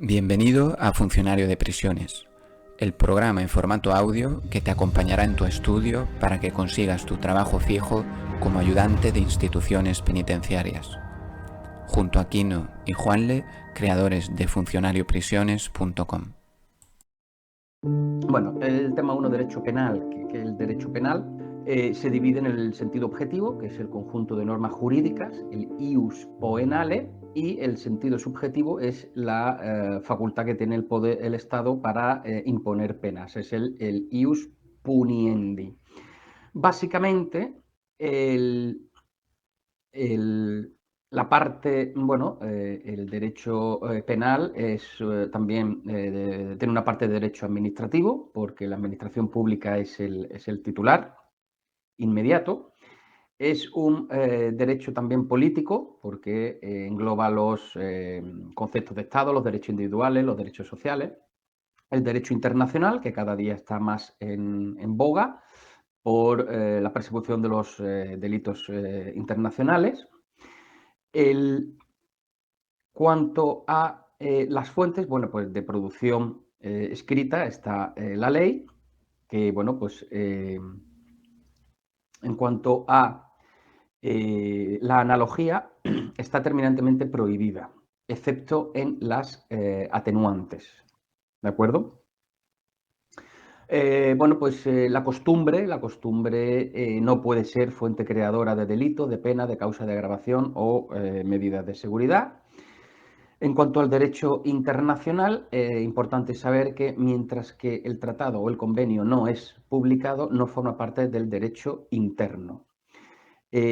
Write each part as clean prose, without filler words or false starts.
Bienvenido a Funcionario de Prisiones, el programa en formato audio que te acompañará en tu estudio para que consigas tu trabajo fijo como ayudante de instituciones penitenciarias. Junto a Kino y Juanle, creadores de funcionarioprisiones.com. Bueno, el tema 1, derecho penal, que el derecho penal se divide en el sentido objetivo, que es el conjunto de normas jurídicas, el ius poenale, y el sentido subjetivo es la facultad que tiene el Estado para imponer penas, es el ius puniendi. Básicamente, la parte, bueno, el derecho penal también tiene una parte de derecho administrativo, porque la administración pública es el titular inmediato. Es un derecho también político, porque engloba los conceptos de Estado, los derechos individuales, los derechos sociales. El derecho internacional, que cada día está más en boga por la persecución de los delitos internacionales. Cuanto a las fuentes, bueno, pues de producción escrita está la ley, que, bueno, pues en cuanto a la analogía, está terminantemente prohibida, excepto en las atenuantes, ¿de acuerdo? Bueno, pues la costumbre no puede ser fuente creadora de delito, de pena, de causa de agravación o medidas de seguridad. En cuanto al derecho internacional, importante saber que mientras que el tratado o el convenio no es publicado, no forma parte del derecho interno.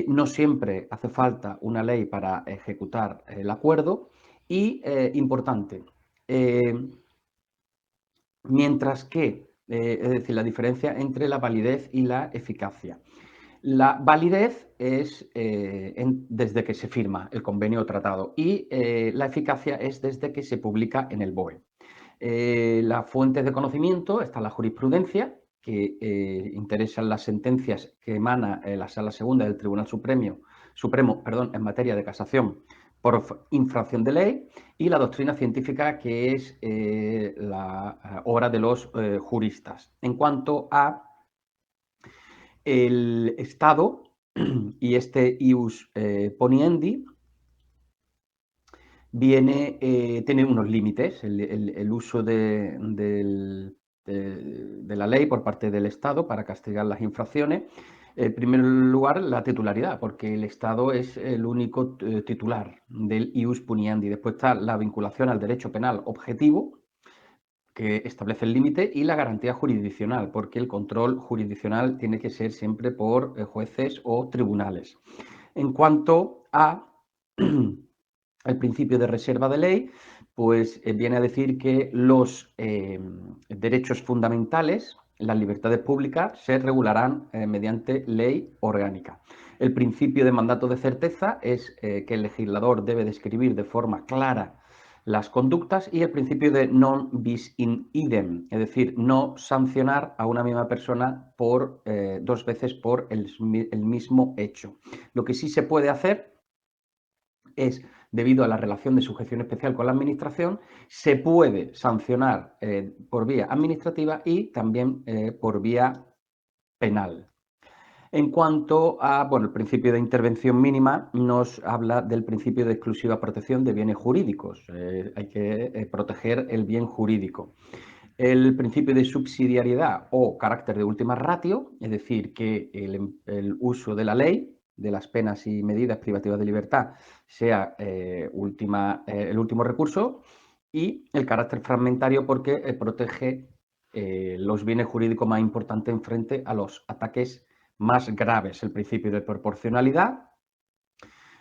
No siempre hace falta una ley para ejecutar el acuerdo y, importante, mientras que, es decir, la diferencia entre la validez y la eficacia. La validez es desde que se firma el convenio o tratado y la eficacia es desde que se publica en el BOE. Las fuentes de conocimiento está la jurisprudencia, que interesan las sentencias que emana la Sala Segunda del Tribunal Supremo, en materia de casación por infracción de ley, y la doctrina científica, que es la obra de los juristas. En cuanto a el Estado y este ius poniendi, tiene unos límites. El uso de la ley por parte del Estado para castigar las infracciones. En primer lugar, la titularidad, porque el Estado es el único titular del ius puniendi. Después está la vinculación al derecho penal objetivo, que establece el límite, y la garantía jurisdiccional, porque el control jurisdiccional tiene que ser siempre por jueces o tribunales. En cuanto a el principio de reserva de ley, pues viene a decir que los derechos fundamentales, las libertades públicas, se regularán mediante ley orgánica. El principio de mandato de certeza es que el legislador debe describir de forma clara las conductas, y el principio de non bis in idem, es decir, no sancionar a una misma persona por dos veces por el mismo hecho. Lo que sí se puede hacer es, debido a la relación de sujeción especial con la administración, se puede sancionar por vía administrativa y también por vía penal. En cuanto a, bueno, el principio de intervención mínima, nos habla del principio de exclusiva protección de bienes jurídicos. Hay que proteger el bien jurídico. El principio de subsidiariedad o carácter de última ratio, es decir, que el uso de la ley, de las penas y medidas privativas de libertad, sea el último recurso, y el carácter fragmentario, porque protege los bienes jurídicos más importantes en frente a los ataques más graves. El principio de proporcionalidad,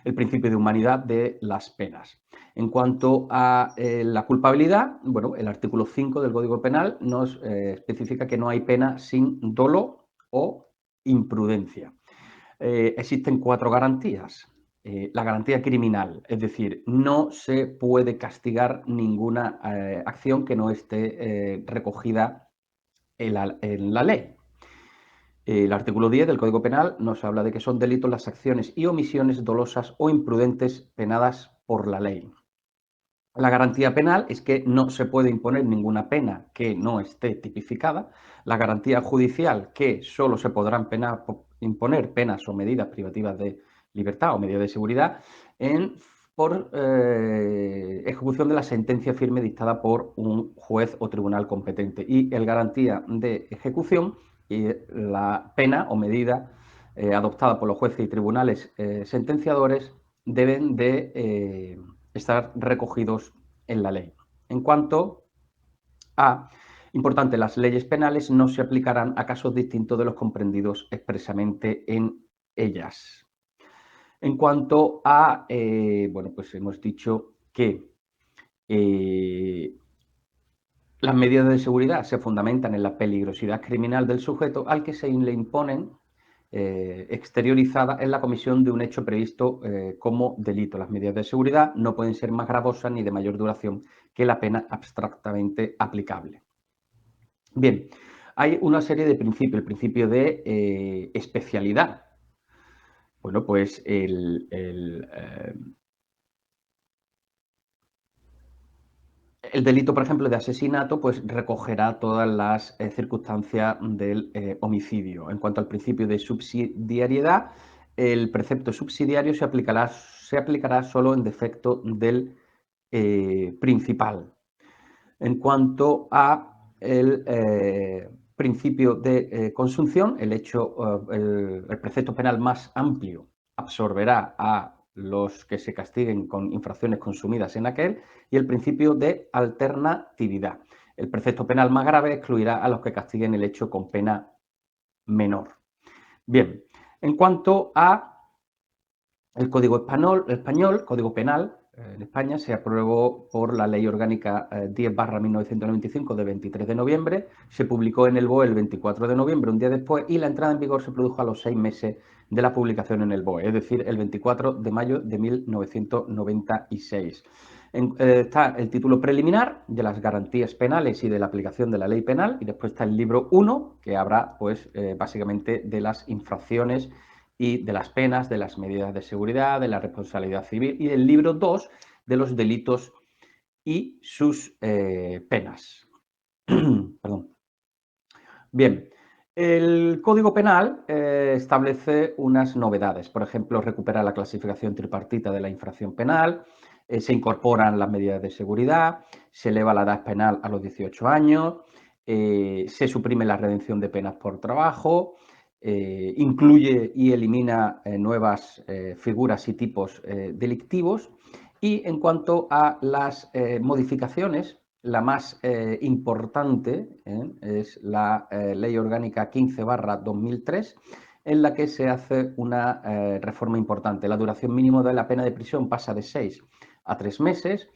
el principio de humanidad de las penas. En cuanto a la culpabilidad, bueno, el artículo 5 del Código Penal nos especifica que no hay pena sin dolo o imprudencia. Existen 4 garantías. La garantía criminal, es decir, no se puede castigar ninguna acción que no esté recogida en la ley. El artículo 10 del Código Penal nos habla de que son delitos las acciones y omisiones dolosas o imprudentes penadas por la ley. La garantía penal es que no se puede imponer ninguna pena que no esté tipificada. La garantía judicial, que solo se podrán imponer penas o medidas privativas de libertad o medidas de seguridad por ejecución de la sentencia firme dictada por un juez o tribunal competente. Y el garantía de ejecución y la pena o medida adoptada por los jueces y tribunales sentenciadores deben de estar recogidos en la ley. En cuanto a, importante, las leyes penales no se aplicarán a casos distintos de los comprendidos expresamente en ellas. En cuanto a, bueno, pues hemos dicho que las medidas de seguridad se fundamentan en la peligrosidad criminal del sujeto al que se le imponen exteriorizada en la comisión de un hecho previsto como delito. Las medidas de seguridad no pueden ser más gravosas ni de mayor duración que la pena abstractamente aplicable. Bien, hay una serie de principios. El principio de especialidad. Bueno, pues el delito, por ejemplo, de asesinato, pues recogerá todas las circunstancias del homicidio. En cuanto al principio de subsidiariedad, el precepto subsidiario se aplicará solo en defecto del principal. En cuanto a el principio de consunción, el precepto penal más amplio absorberá a los que se castiguen con infracciones consumidas en aquel, y el principio de alternatividad. El precepto penal más grave excluirá a los que castiguen el hecho con pena menor. Bien, en cuanto a el Código Español, Código Penal, en España se aprobó por la Ley Orgánica 10/1995 de 23 de noviembre, se publicó en el BOE el 24 de noviembre, un día después, y la entrada en vigor se produjo a los 6 meses de la publicación en el BOE, es decir, el 24 de mayo de 1996. Está el título preliminar de las garantías penales y de la aplicación de la ley penal, y después está el libro 1, que habla pues, básicamente de las infracciones y de las penas, de las medidas de seguridad, de la responsabilidad civil, y del libro 2 de los delitos y sus penas. Perdón. Bien, el Código Penal establece unas novedades. Por ejemplo, recupera la clasificación tripartita de la infracción penal, se incorporan las medidas de seguridad, se eleva la edad penal a los 18 años, se suprime la redención de penas por trabajo, incluye y elimina nuevas figuras y tipos delictivos. Y en cuanto a las modificaciones, la más importante es la Ley Orgánica 15/2003, en la que se hace una reforma importante. La duración mínima de la pena de prisión pasa de 6 a 3 meses.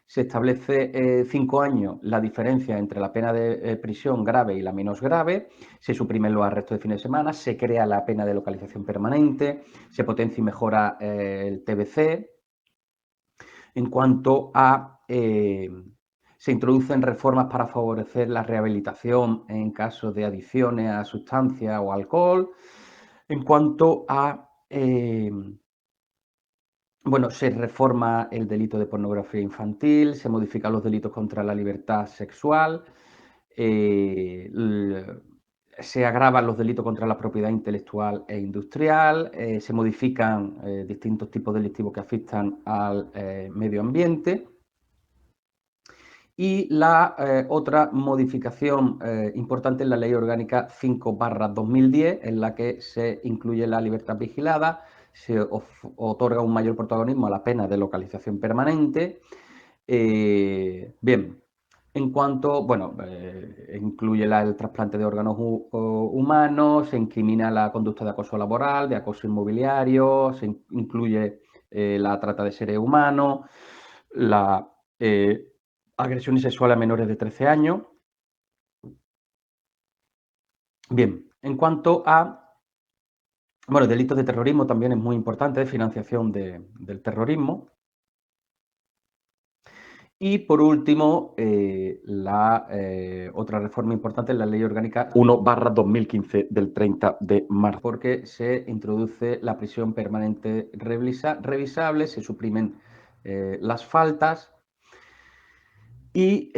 Se establece 5 años la diferencia entre la pena de prisión grave y la menos grave, se suprimen los arrestos de fines de semana, se crea la pena de localización permanente, se potencia y mejora el TBC. En cuanto a... se introducen reformas para favorecer la rehabilitación en caso de adicciones a sustancias o alcohol. En cuanto a... bueno, se reforma el delito de pornografía infantil, se modifican los delitos contra la libertad sexual, se agravan los delitos contra la propiedad intelectual e industrial, se modifican distintos tipos delictivos que afectan al medio ambiente. Y la otra modificación importante es la Ley Orgánica 5/2010, en la que se incluye la libertad vigilada, se otorga un mayor protagonismo a la pena de localización permanente. Bien, en cuanto, bueno, incluye el trasplante de órganos humanos, se incrimina la conducta de acoso laboral, de acoso inmobiliario, se incluye la trata de seres humanos, la agresiones sexuales a menores de 13 años. Bien, en cuanto a, bueno, delitos de terrorismo también es muy importante, financiación del terrorismo. Y por último, la otra reforma importante es la Ley Orgánica 1/2015 del 30 de marzo, porque se introduce la prisión permanente revisable, se suprimen las faltas. Y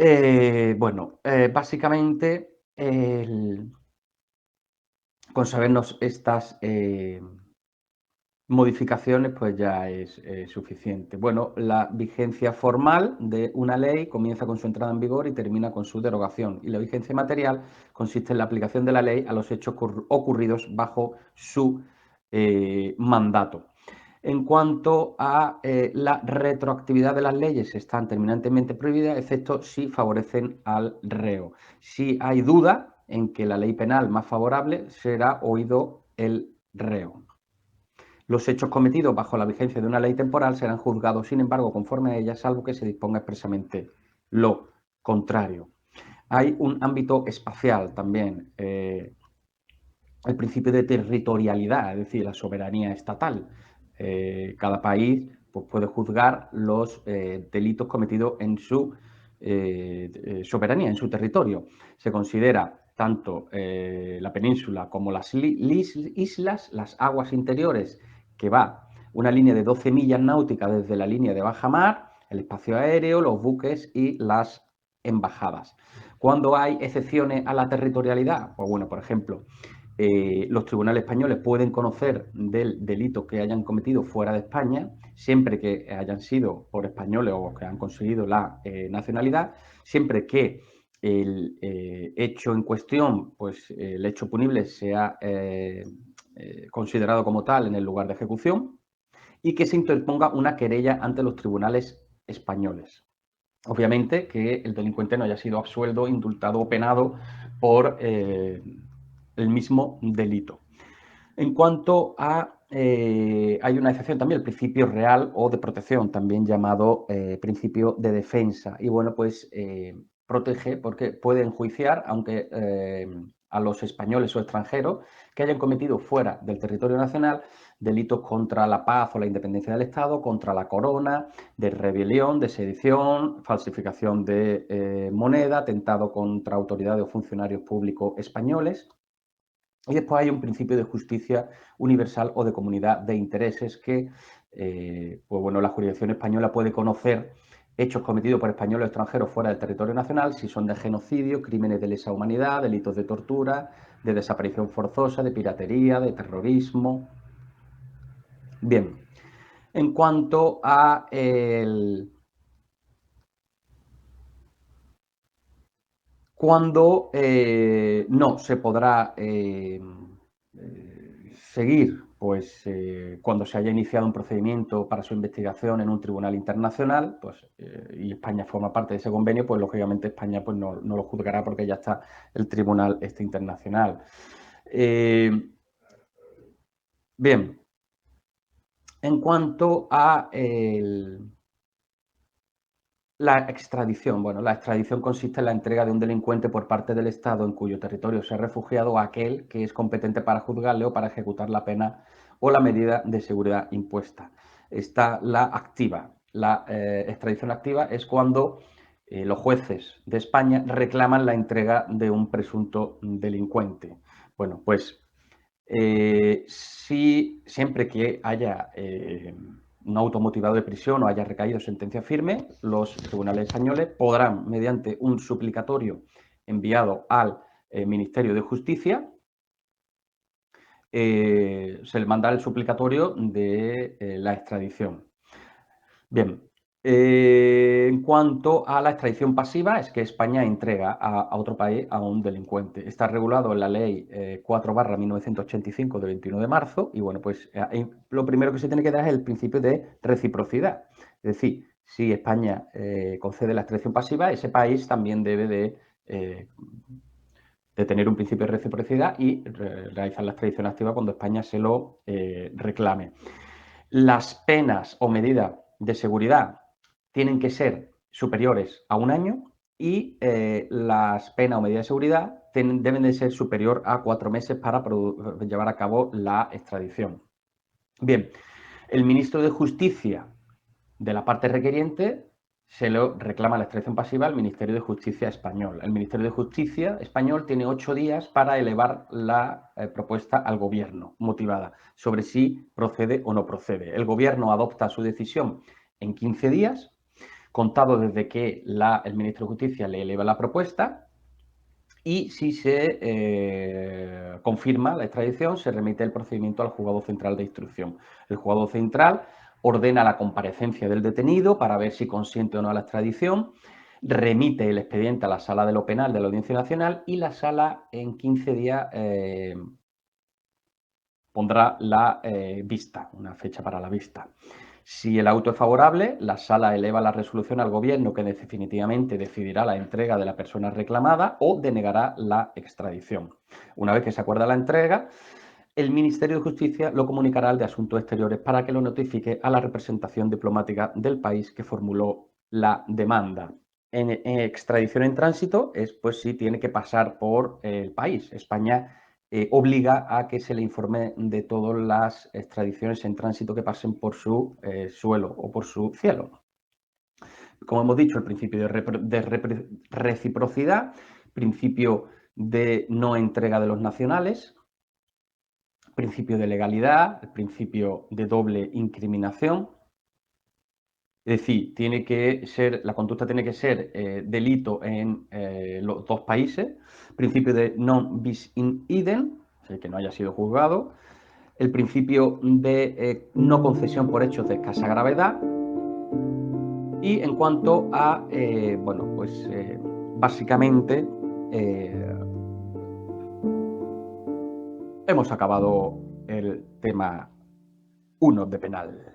bueno, básicamente con sabernos estas modificaciones pues ya es suficiente. Bueno, la vigencia formal de una ley comienza con su entrada en vigor y termina con su derogación. Y la vigencia material consiste en la aplicación de la ley a los hechos ocurridos bajo su mandato. En cuanto a la retroactividad de las leyes, están terminantemente prohibidas, excepto si favorecen al reo. Si hay duda en que la ley penal más favorable, será oído el reo. Los hechos cometidos bajo la vigencia de una ley temporal serán juzgados, sin embargo, conforme a ella, salvo que se disponga expresamente lo contrario. Hay un ámbito espacial también, el principio de territorialidad, es decir, la soberanía estatal. Cada país pues, puede juzgar los delitos cometidos en su soberanía, en su territorio. Se considera tanto la península como las islas, las aguas interiores, que va una línea de 12 millas náuticas desde la línea de baja mar, el espacio aéreo, los buques y las embajadas. ¿Cuándo hay excepciones a la territorialidad? Pues bueno, por ejemplo, los tribunales españoles pueden conocer del delito que hayan cometido fuera de España, siempre que hayan sido por españoles o que han conseguido la nacionalidad, siempre que el hecho en cuestión, pues el hecho punible sea considerado como tal en el lugar de ejecución y que se interponga una querella ante los tribunales españoles. Obviamente que el delincuente no haya sido absuelto, indultado o penado por el mismo delito. En cuanto a, hay una excepción también, el principio real o de protección, también llamado principio de defensa. Y bueno, pues protege porque puede enjuiciar, aunque a los españoles o extranjeros que hayan cometido fuera del territorio nacional delitos contra la paz o la independencia del Estado, contra la corona, de rebelión, de sedición, falsificación de moneda, atentado contra autoridades o funcionarios públicos españoles. Y después hay un principio de justicia universal o de comunidad de intereses que, pues bueno, la jurisdicción española puede conocer hechos cometidos por españoles o extranjeros fuera del territorio nacional, si son de genocidio, crímenes de lesa humanidad, delitos de tortura, de desaparición forzosa, de piratería, de terrorismo. Bien, en cuanto a cuando no se podrá seguir, pues cuando se haya iniciado un procedimiento para su investigación en un tribunal internacional, pues y España forma parte de ese convenio, pues lógicamente España pues, no lo juzgará porque ya está el tribunal internacional. Bien, en cuanto a la extradición. Bueno, la extradición consiste en la entrega de un delincuente por parte del Estado en cuyo territorio se ha refugiado a aquel que es competente para juzgarle o para ejecutar la pena o la medida de seguridad impuesta. Está la activa. La extradición activa es cuando los jueces de España reclaman la entrega de un presunto delincuente. Bueno, pues siempre que haya un auto motivado de prisión o haya recaído sentencia firme, los tribunales españoles podrán, mediante un suplicatorio enviado al Ministerio de Justicia, se le manda el suplicatorio de la extradición. Bien, en cuanto a la extradición pasiva, es que España entrega a otro país a un delincuente. Está regulado en la ley 4/1985 de 21 de marzo y bueno, pues lo primero que se tiene que dar es el principio de reciprocidad. Es decir, si España concede la extradición pasiva, ese país también debe de tener un principio de reciprocidad y realizar la extradición activa cuando España se lo reclame. Las penas o medidas de seguridad tienen que ser superiores a un año y las penas o medidas de seguridad deben de ser superior a 4 meses para llevar a cabo la extradición. Bien, el ministro de Justicia de la parte requeriente se lo reclama la extradición pasiva al Ministerio de Justicia español. El Ministerio de Justicia español tiene 8 días para elevar la propuesta al Gobierno, motivada sobre si procede o no procede. El Gobierno adopta su decisión en 15 días. contado desde que el Ministro de Justicia le eleva la propuesta, y si se confirma la extradición, se remite el procedimiento al Juzgado Central de Instrucción. El Juzgado Central ordena la comparecencia del detenido para ver si consiente o no a la extradición, remite el expediente a la Sala de lo Penal de la Audiencia Nacional, y la Sala en 15 días pondrá la vista, una fecha para la vista. Si el auto es favorable, la Sala eleva la resolución al Gobierno, que definitivamente decidirá la entrega de la persona reclamada o denegará la extradición. Una vez que se acuerda la entrega, el Ministerio de Justicia lo comunicará al de Asuntos Exteriores para que lo notifique a la representación diplomática del país que formuló la demanda. En extradición en tránsito pues sí tiene que pasar por el país. España obliga a que se le informe de todas las extradiciones en tránsito que pasen por su suelo o por su cielo. Como hemos dicho, el principio de reciprocidad, principio de no entrega de los nacionales, principio de legalidad, el principio de doble incriminación. Es decir, la conducta tiene que ser delito en los dos países. Principio de non bis in idem, o sea, que no haya sido juzgado. El principio de no concesión por hechos de escasa gravedad. Y en cuanto a, básicamente hemos acabado el tema 1 de penal.